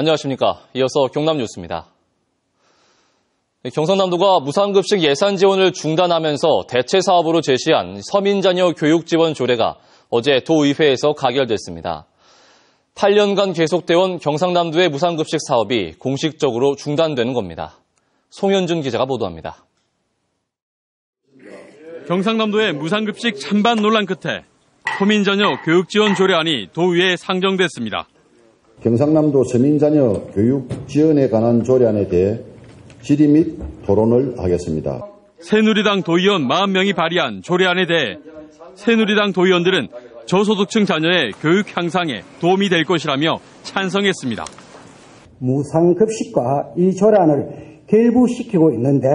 안녕하십니까. 이어서 경남 뉴스입니다. 경상남도가 무상급식 예산 지원을 중단하면서 대체 사업으로 제시한 서민자녀 교육지원 조례가 어제 도의회에서 가결됐습니다. 8년간 계속되어온 경상남도의 무상급식 사업이 공식적으로 중단되는 겁니다. 송현준 기자가 보도합니다. 경상남도의 무상급식 찬반 논란 끝에 서민자녀 교육지원 조례안이 도의회에 상정됐습니다. 경상남도 서민자녀 교육지원에 관한 조례안에 대해 질의 및 토론을 하겠습니다. 새누리당 도의원 40명이 발의한 조례안에 대해 새누리당 도의원들은 저소득층 자녀의 교육 향상에 도움이 될 것이라며 찬성했습니다. 무상급식과 이 조례안을 결부시키고 있는데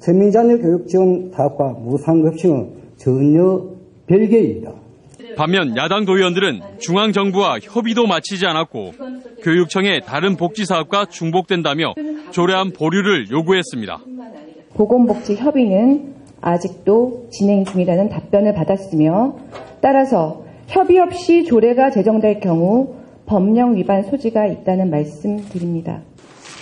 서민자녀 교육지원 사업과 무상급식은 전혀 별개입니다. 반면 야당 도의원들은 중앙정부와 협의도 마치지 않았고 교육청의 다른 복지사업과 중복된다며 조례안 보류를 요구했습니다. 보건복지협의는 아직도 진행 중이라는 답변을 받았으며 따라서 협의 없이 조례가 제정될 경우 법령 위반 소지가 있다는 말씀드립니다.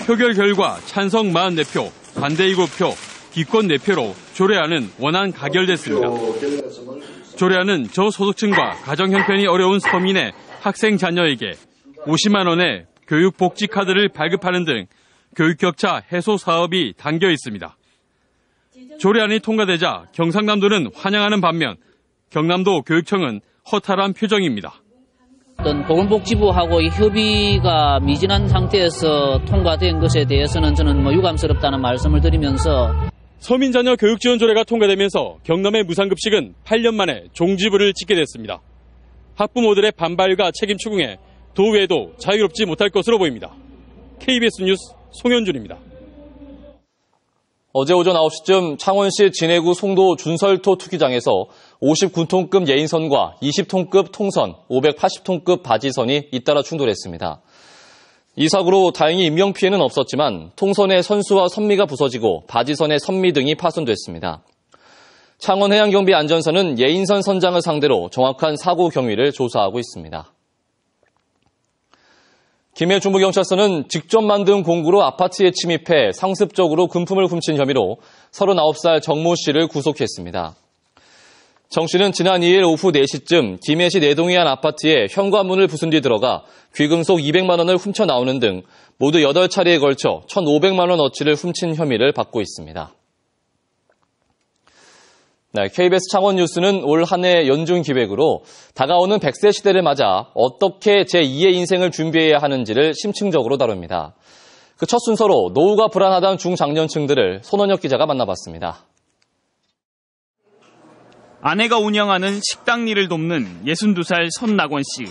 표결 결과 찬성 44표, 반대 7표, 기권 4표로 조례안은 원안 가결됐습니다. 조례안은 저소득층과 가정 형편이 어려운 서민의 학생 자녀에게 50만 원의 교육복지카드를 발급하는 등 교육격차 해소 사업이 담겨 있습니다. 조례안이 통과되자 경상남도는 환영하는 반면 경남도 교육청은 허탈한 표정입니다. 보건복지부하고 협의가 미진한 상태에서 통과된 것에 대해서는 저는 유감스럽다는 말씀을 드리면서 서민자녀 교육지원 조례가 통과되면서 경남의 무상급식은 8년 만에 종지부를 찍게 됐습니다. 학부모들의 반발과 책임 추궁에 도의회도 자유롭지 못할 것으로 보입니다. KBS 뉴스 송현준입니다. 어제 오전 9시쯤 창원시 진해구 송도 준설토 투기장에서 59톤급 예인선과 20톤급 통선, 580톤급 바지선이 잇따라 충돌했습니다. 이 사고로 다행히 인명피해는 없었지만 통선의 선수와 선미가 부서지고 바지선의 선미 등이 파손됐습니다. 창원해양경비안전선은 예인선 선장을 상대로 정확한 사고 경위를 조사하고 있습니다. 김해 중부경찰서는 직접 만든 공구로 아파트에 침입해 상습적으로 금품을 훔친 혐의로 39살 정모 씨를 구속했습니다. 정 씨는 지난 2일 오후 4시쯤 김해시 내동의 한 아파트에 현관문을 부순 뒤 들어가 귀금속 200만 원을 훔쳐 나오는 등 모두 8차례에 걸쳐 1,500만 원어치를 훔친 혐의를 받고 있습니다. KBS 창원 뉴스는 올 한 해 연중 기획으로 다가오는 100세 시대를 맞아 어떻게 제2의 인생을 준비해야 하는지를 심층적으로 다룹니다. 그 첫 순서로 노후가 불안하다는 중장년층들을 손원혁 기자가 만나봤습니다. 아내가 운영하는 식당 일을 돕는 62살 손낙원 씨.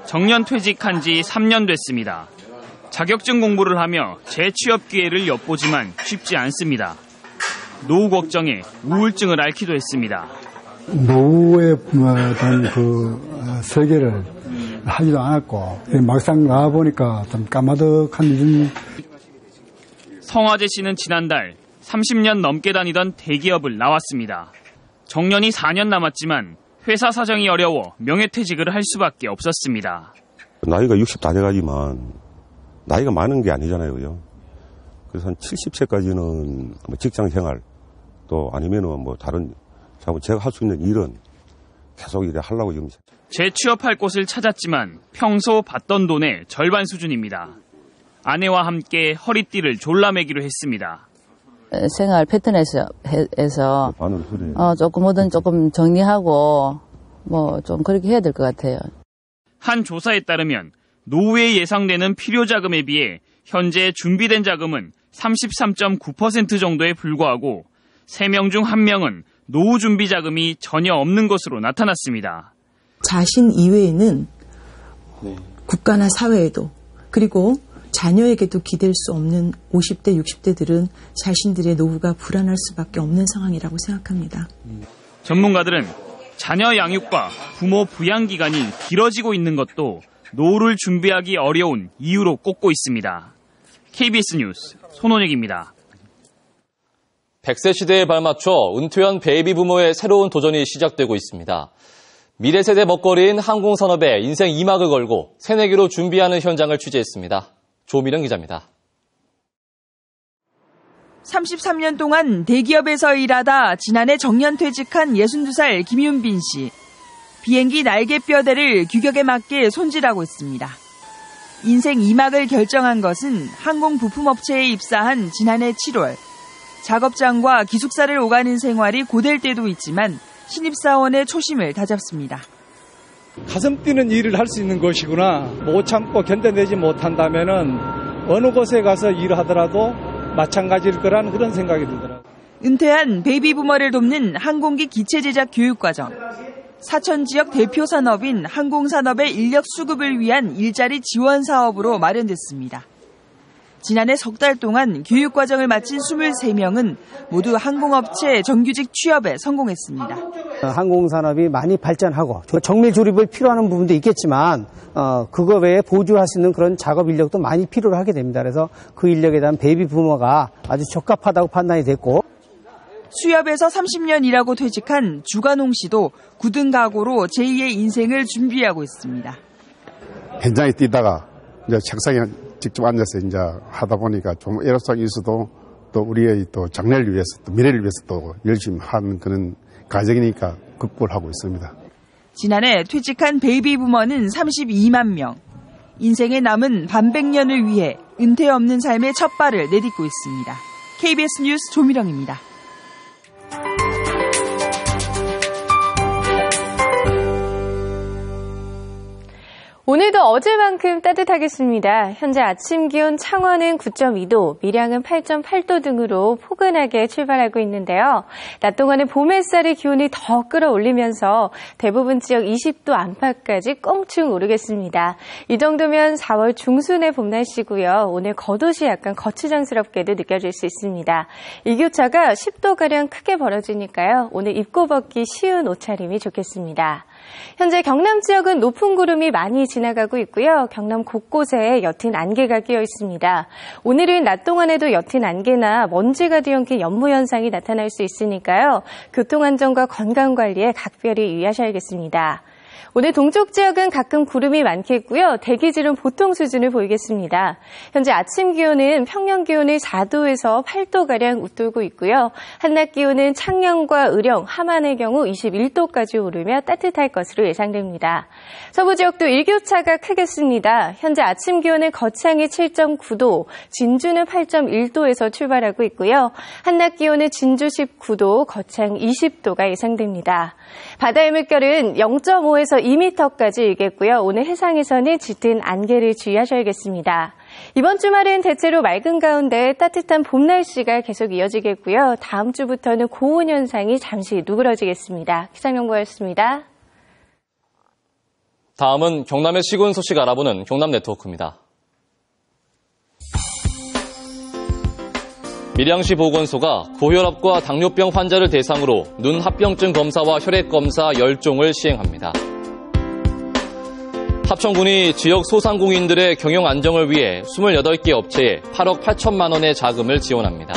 정년 퇴직한 지 3년 됐습니다. 자격증 공부를 하며 재취업 기회를 엿보지만 쉽지 않습니다. 노후 걱정에 우울증을 앓기도 했습니다. 노후에 어떤 설계를 하지도 않았고 막상 나와보니까 좀 까마득한 일은. 성화재 씨는 지난달 30년 넘게 다니던 대기업을 나왔습니다. 정년이 4년 남았지만 회사 사정이 어려워 명예퇴직을 할 수밖에 없었습니다. 나이가 60 다 돼가지만 나이가 많은 게 아니잖아요. 그죠? 그래서 한 70세까지는 직장 생활 또 아니면은 다른 제가 할 수 있는 일은 계속 일을 하려고 지금. 재취업할 곳을 찾았지만 평소 받던 돈의 절반 수준입니다. 아내와 함께 허리띠를 졸라매기로 했습니다. 생활 패턴에서 조금 정리하고 좀 그렇게 해야 될 것 같아요. 한 조사에 따르면 노후에 예상되는 필요 자금에 비해 현재 준비된 자금은 33.9% 정도에 불과하고 3명 중 1명은 노후 준비 자금이 전혀 없는 것으로 나타났습니다. 자신 이외에는 국가나 사회에도 그리고 자녀에게도 기댈 수 없는 50대, 60대들은 자신들의 노후가 불안할 수밖에 없는 상황이라고 생각합니다. 전문가들은 자녀 양육과 부모 부양 기간이 길어지고 있는 것도 노후를 준비하기 어려운 이유로 꼽고 있습니다. KBS 뉴스 손원혁입니다. 100세 시대에 발맞춰 은퇴한 베이비 부모의 새로운 도전이 시작되고 있습니다. 미래세대 먹거리인 항공산업에 인생 2막을 걸고 새내기로 준비하는 현장을 취재했습니다. 조미령 기자입니다. 33년 동안 대기업에서 일하다 지난해 정년퇴직한 62살 김윤빈 씨. 비행기 날개뼈대를 규격에 맞게 손질하고 있습니다. 인생 2막을 결정한 것은 항공 부품업체에 입사한 지난해 7월. 작업장과 기숙사를 오가는 생활이 고될 때도 있지만 신입사원의 초심을 다잡습니다. 가슴 뛰는 일을 할 수 있는 것이구나. 못 참고 견뎌내지 못한다면은 어느 곳에 가서 일을 하더라도 마찬가지일 거라는 그런 생각이 들더라고요. 은퇴한 베이비부머를 돕는 항공기 기체 제작 교육과정. 사천 지역 대표 산업인 항공산업의 인력 수급을 위한 일자리 지원 사업으로 마련됐습니다. 지난해 석 달 동안 교육과정을 마친 23명은 모두 항공업체 정규직 취업에 성공했습니다. 항공산업이 많이 발전하고 정밀 조립을 필요하는 부분도 있겠지만 그거 외에 보조할 수 있는 그런 작업 인력도 많이 필요로 하게 됩니다. 그래서 그 인력에 대한 베이비부머가 아주 적합하다고 판단이 됐고 수협에서 30년 일하고 퇴직한 주관홍 씨도 굳은 각오로 제2의 인생을 준비하고 있습니다. 현장에 뛰다가 이제 책상에 직접 앉아서 이제 하다 보니까 좀 애로사항이 있어도 또 우리의 또 장래를 위해서 또 미래를 위해서 또 열심히 하는 그런 과정이니까 극복을 하고 있습니다. 지난해 퇴직한 베이비부머는 32만 명. 인생의 남은 반백년을 위해 은퇴 없는 삶의 첫 발을 내딛고 있습니다. KBS 뉴스 조미령입니다. 오늘도 어제만큼 따뜻하겠습니다. 현재 아침 기온 창원은 9.2도, 밀양은 8.8도 등으로 포근하게 출발하고 있는데요. 낮 동안은 봄 햇살이 기온을 더 끌어올리면서 대부분 지역 20도 안팎까지 껑충 오르겠습니다. 이 정도면 4월 중순의 봄 날씨고요. 오늘 겉옷이 약간 거추장스럽게도 느껴질 수 있습니다. 일교차가 10도가량 크게 벌어지니까요. 오늘 입고 벗기 쉬운 옷차림이 좋겠습니다. 현재 경남 지역은 높은 구름이 많이 지나가고 있고요. 경남 곳곳에 옅은 안개가 끼어 있습니다. 오늘은 낮 동안에도 옅은 안개나 먼지가 뒤엉킨 연무 현상이 나타날 수 있으니까요. 교통안전과 건강관리에 각별히 유의하셔야겠습니다. 오늘 동쪽 지역은 가끔 구름이 많겠고요. 대기질은 보통 수준을 보이겠습니다. 현재 아침 기온은 평년 기온을 4도에서 8도가량 웃돌고 있고요. 한낮 기온은 창녕과 의령, 함안의 경우 21도까지 오르며 따뜻할 것으로 예상됩니다. 서부 지역도 일교차가 크겠습니다. 현재 아침 기온은 거창이 7.9도, 진주는 8.1도에서 출발하고 있고요. 한낮 기온은 진주 19도, 거창 20도가 예상됩니다. 바다의 물결은 0.5에서 2m까지 일겠고요. 오늘 해상에서는 짙은 안개를 주의하셔야겠습니다. 이번 주말은 대체로 맑은 가운데 따뜻한 봄 날씨가 계속 이어지겠고요. 다음 주부터는 고온 현상이 잠시 누그러지겠습니다. 기상연구였습니다. 다음은 경남의 시군 소식 알아보는 경남 네트워크입니다. 밀양시 보건소가 고혈압과 당뇨병 환자를 대상으로 눈 합병증 검사와 혈액 검사 10종을 시행합니다. 합천군이 지역 소상공인들의 경영 안정을 위해 28개 업체에 8억 8천만 원의 자금을 지원합니다.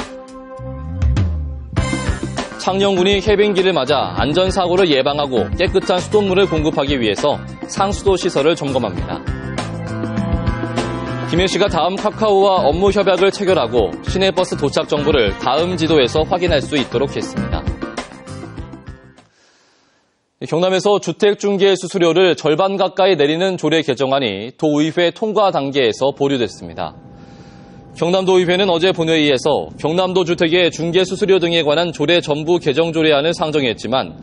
창녕군이 해빙기를 맞아 안전사고를 예방하고 깨끗한 수돗물을 공급하기 위해서 상수도 시설을 점검합니다. 김해시가 다음 카카오와 업무 협약을 체결하고 시내버스 도착 정보를 다음 지도에서 확인할 수 있도록 했습니다. 경남에서 주택중개 수수료를 절반 가까이 내리는 조례 개정안이 도의회 통과 단계에서 보류됐습니다. 경남도의회는 어제 본회의에서 경남도 주택의 중개수수료 등에 관한 조례 전부 개정 조례안을 상정했지만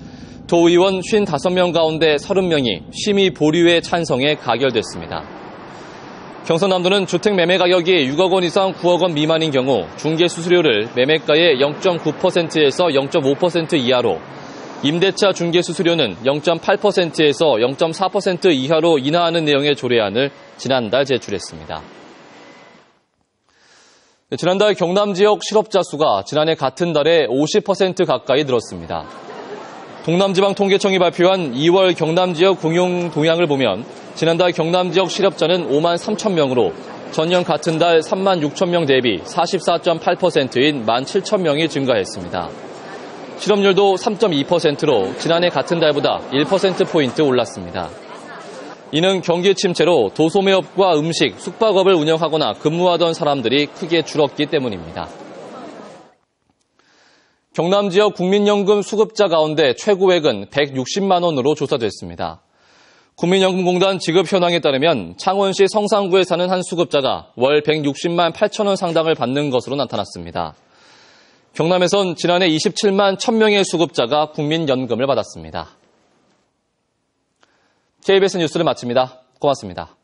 도의원 55명 가운데 30명이 심의 보류에 찬성해 가결됐습니다. 경선남도는 주택 매매 가격이 6억 원 이상 9억 원 미만인 경우 중개수수료를 매매가의 0.9%에서 0.5% 이하로, 임대차 중개수수료는 0.8%에서 0.4% 이하로 인하하는 내용의 조례안을 지난달 제출했습니다. 지난달 경남 지역 실업자 수가 지난해 같은 달에 50% 가까이 늘었습니다. 동남지방통계청이 발표한 2월 경남 지역 공용 동향을 보면 지난달 경남 지역 실업자는 5만 3천 명으로 전년 같은 달 3만 6천 명 대비 44.8%인 1만 7천 명이 증가했습니다. 실업률도 3.2%로 지난해 같은 달보다 1%포인트 올랐습니다. 이는 경기 침체로 도소매업과 음식, 숙박업을 운영하거나 근무하던 사람들이 크게 줄었기 때문입니다. 경남 지역 국민연금 수급자 가운데 최고액은 160만 원으로 조사됐습니다. 국민연금공단 지급 현황에 따르면 창원시 성산구에 사는 한 수급자가 월 160만 8천 원 상당을 받는 것으로 나타났습니다. 경남에선 지난해 27만 1,000명의 수급자가 국민연금을 받았습니다. KBS 뉴스를 마칩니다. 고맙습니다.